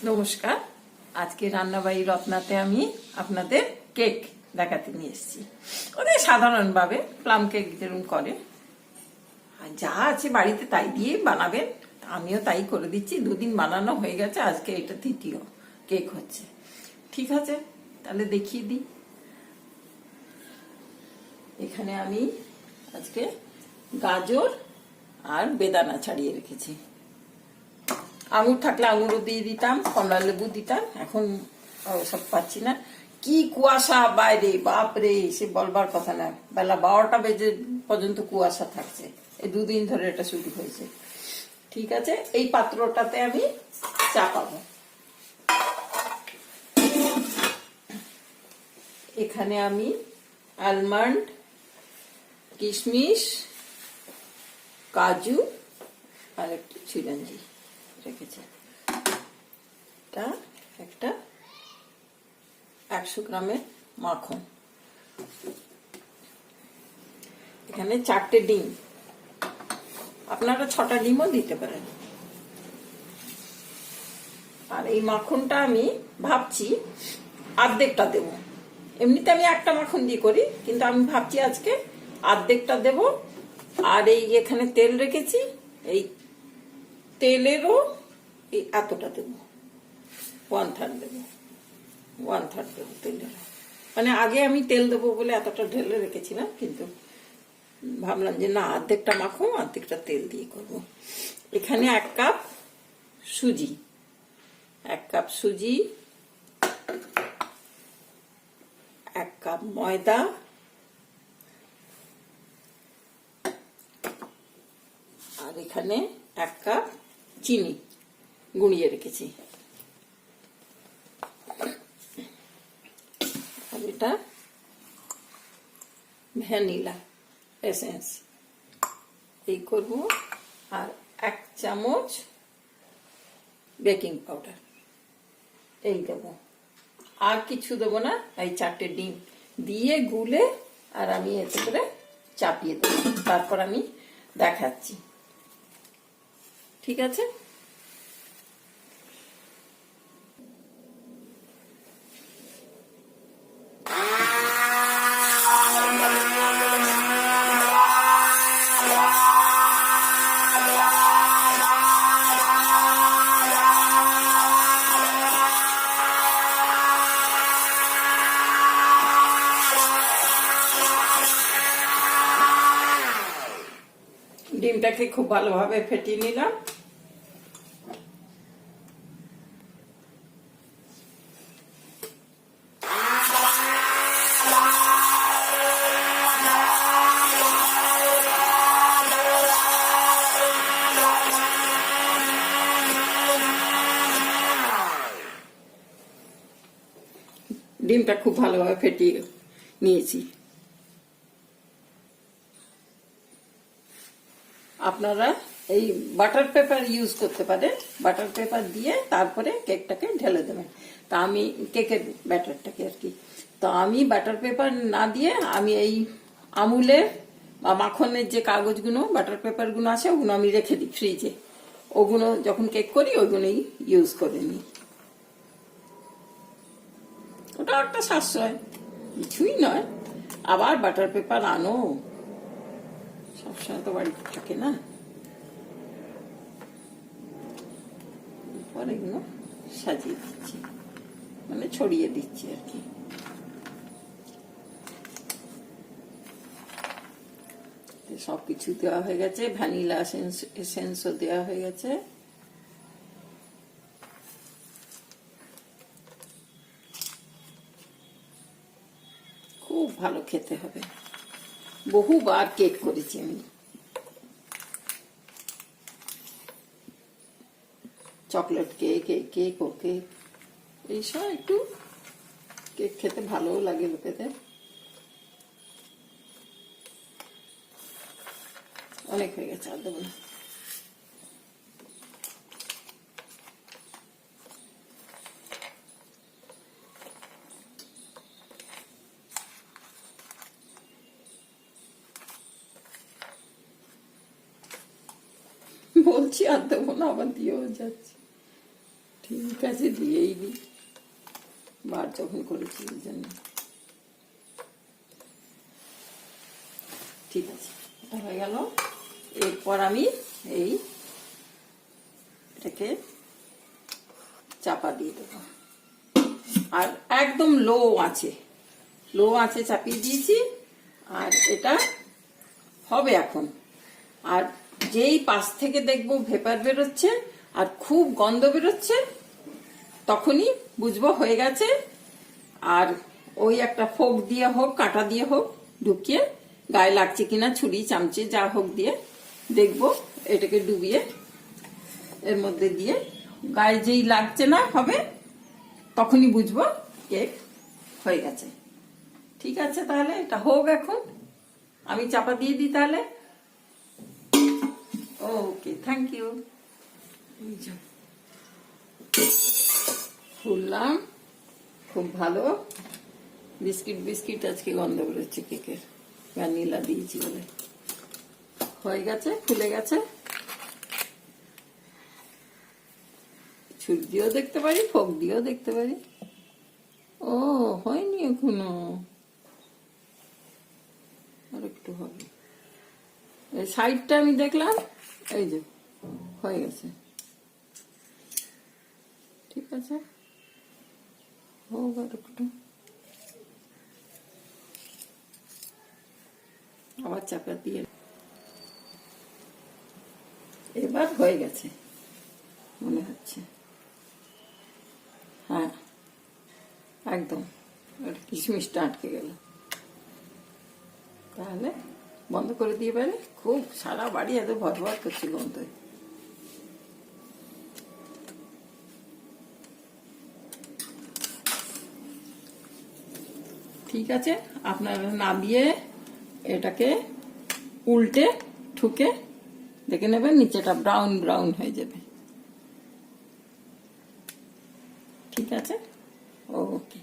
নমস্কার। আজকে রান্নাবাড়ি রত্নাতে আমি আপনাদের কেক দেখাতে নিয়ে এসেছি। ওদের সাধারণভাবে প্লাম কেক যেরকম করে, আর যা আছে বাড়িতে তাই দিয়ে বানাবেন। আমিও তাই করে দিচ্ছি। দুদিন বানানো হয়ে গেছে, আজকে এটা তৃতীয় কেক হচ্ছে। ঠিক আছে, তাহলে দেখিয়ে দিই। এখানে আমি আজকে গাজর আর বেদানা ছাড়িয়ে রেখেছি। আঙুর থাকলে আঙুরও দিয়ে দিতাম, কমলা লেবু দিতাম, এখন সব পাচ্ছি না। কি কুয়াশা বাইরে, বাপরে, সে বলবার কথা না। বেলা 12টা বেজে পর্যন্ত কুয়াশা থাকছে। এই দুদিন ধরে এটা শুরু হয়েছে। ঠিক আছে, এই পাত্রটাতে আমি চাপাবো। এখানে আমি আলমন্ড, কিশমিশ, কাজু আর একটু চিরঞ্জি রেখেছি। এটা একটা 100 গ্রামের মাখন। এখানে 4টে ডিম, আপনারা 6টা ডিমও দিতে পারেন। আর এই মাখনটা আমি ভাবছি অর্ধেকটা দেব। এমনিতে আমি একটা মাখন দিয়ে করি, কিন্তু আমি ভাবছি আজকে অর্ধেকটা দেব। আর এই এখানে তেল রেখেছি, এই তেলেরও এই এতটা দেব, 1/3 দেবো, 1/3 দেবো তেলের। মানে আগে আমি তেল দেবো বলে এতটা ঢেলে রেখেছিলাম, কিন্তু ভাবলাম যে না, অর্ধেকটা মাখো, অর্ধেকটা তেল দিয়ে করব। এখানে 1 কাপ সুজি, 1 কাপ সুজি, 1 কাপ ময়দা, আর এখানে 1 কাপ চিনি গুঁড়িয়ে রেখেছি। আর এটা ভ্যানিলা এসেন্স এই করব। আর 1 চামচ বেকিং পাউডার এই দেব। আর কিছু দেবো না। এই 4টে ডিম দিয়ে গুলে আর আমি এতে করে চাপিয়ে দেবো। তারপর আমি দেখাচ্ছি। ঠিক আছে, ডিমটাকে খুব ভালোভাবে ফেটিয়ে নিলাম। ডিমটা খুব ভালোভাবে ফেটিয়ে নিয়েছি। আপনারা এই বাটার পেপার ইউজ করতে পারেন। বাটার পেপার দিয়ে তারপরে কেকটাকে ঢেলে দেবেন। তা আমি কেকের ব্যাটারটাকে আর কি, তো আমি বাটার পেপার না দিয়ে আমি এই আমুলের বা মাখনের যে কাগজগুলো, বাটার পেপারগুলো আছে, ওগুলো আমি রেখে দিই ফ্রিজে। ওগুলো যখন কেক করি ওইগুলোই ইউজ করে নিই। ওটা একটা সাশ্রয়, কিছুই নয়। আবার বাটার পেপার আনো, সবসময় তো বাড়িতে থাকে না। পরে এগুলো সাজিয়ে দিচ্ছি, মানে ছড়িয়ে দিচ্ছি আর কি। সবকিছু দেওয়া হয়ে গেছে, ভ্যানিলা এসেন্সও দেওয়া হয়ে গেছে। খুব ভালো খেতে হবে। বহুবার কেক করেছি আমি। চকলেট কেক, এই কেক, ও কেক, এইসব একটু কেক খেতে ভালোও লাগে লোকেদের। অনেক হয়ে গেছে, আর দেবো না। বলছি আর দেবো না, আবার দিয়েও যাচ্ছি। ঠিক আছে, দিয়েই দিই, বার যখন করেছি এই জন্য। ঠিক আছে, এটা হয়ে গেল। এরপর আমি এই এটাকে চাপা দিয়ে দেবো, আর একদম লো আছে চাপিয়ে দিয়েছি। আর এটা হবে এখন। আর যেই পাশ থেকে দেখবো ভেপার বেরোচ্ছে আর খুব গন্ধ বেরোচ্ছে, তখনই বুঝবো হয়ে গেছে। আর ওই একটা ফোক দিয়ে হোক, কাঁটা দিয়ে হোক, ঢুকিয়ে গায়ে লাগছে কিনা, ছুরি চামচে যা হোক দিয়ে দেখবো। এটাকে ডুবিয়ে এর মধ্যে দিয়ে গায়ে যেই লাগছে না হবে, তখনই বুঝবো কেক হয়ে গেছে। ঠিক আছে, তাহলে এটা হোক এখন, আমি চাপা দিয়ে দিই তাহলে। ওকে, থ্যাংক ইউ। খুললাম, খুব ভালো। বিস্কিট আজকে গন্ধ বেরোচ্ছে কেকের, ভ্যানিলা দিয়েছি বলে। হয়ে গেছে, খুলে গেছে। ছুরি দিয়েও দেখতে পারি, ফোক দিয়েও দেখতে পারি। ও, হয়নি এখনো, আর একটু হবে। এই সাইডটা আমি দেখলাম, এই যে হয়ে গেছে। ঠিক আছে, হোক আর একটু, আবার চাপা দিয়ে। এবার হয়ে গেছে মনে হচ্ছে। হ্যাঁ, একদম কিশমিশটা আটকে গেল। তাহলে বন্ধ করে দিয়ে পারে। খুব সারা বাড়ি এত ভরভর করছে গন্ধ। ঠিক আছে, আপনারা নামিয়ে এটাকে উল্টে ঠুকে দেখে নেবেন, নিচেটা ব্রাউন ব্রাউন হয়ে যাবে। ঠিক আছে, ওকে।